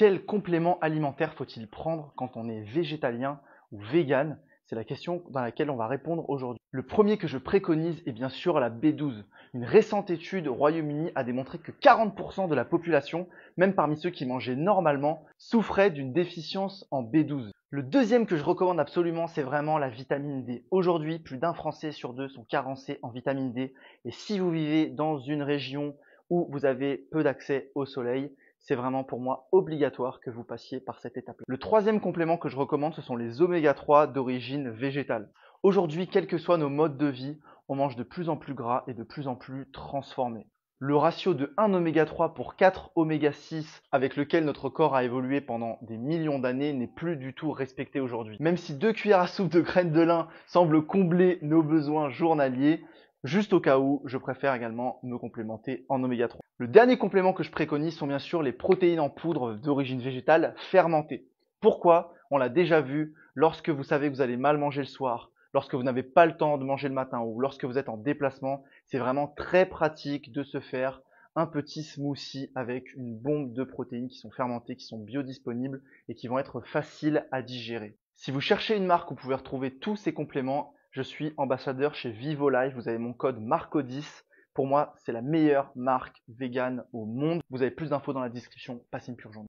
Quel complément alimentaire faut-il prendre quand on est végétalien ou vegan? C'est la question dans laquelle on va répondre aujourd'hui. Le premier que je préconise est bien sûr la B12. Une récente étude au Royaume-Uni a démontré que 40% de la population, même parmi ceux qui mangeaient normalement, souffraient d'une déficience en B12. Le deuxième que je recommande absolument, c'est vraiment la vitamine D. Aujourd'hui, plus d'un Français sur deux sont carencés en vitamine D. Et si vous vivez dans une région où vous avez peu d'accès au soleil, c'est vraiment pour moi obligatoire que vous passiez par cette étape-là. Le troisième complément que je recommande, ce sont les oméga 3 d'origine végétale. Aujourd'hui, quels que soient nos modes de vie, on mange de plus en plus gras et de plus en plus transformé. Le ratio de 1 oméga 3 pour 4 oméga 6 avec lequel notre corps a évolué pendant des millions d'années n'est plus du tout respecté aujourd'hui. Même si 2 cuillères à soupe de graines de lin semblent combler nos besoins journaliers, juste au cas où, je préfère également me complémenter en oméga 3. Le dernier complément que je préconise sont bien sûr les protéines en poudre d'origine végétale fermentées. Pourquoi? On l'a déjà vu, lorsque vous savez que vous allez mal manger le soir, lorsque vous n'avez pas le temps de manger le matin ou lorsque vous êtes en déplacement, c'est vraiment très pratique de se faire un petit smoothie avec une bombe de protéines qui sont fermentées, qui sont biodisponibles et qui vont être faciles à digérer. Si vous cherchez une marque où vous pouvez retrouver tous ces compléments, je suis ambassadeur chez Vivo Life, vous avez mon code MARCO10. Pour moi, c'est la meilleure marque vegan au monde. Vous avez plus d'infos dans la description. Passez une pure journée.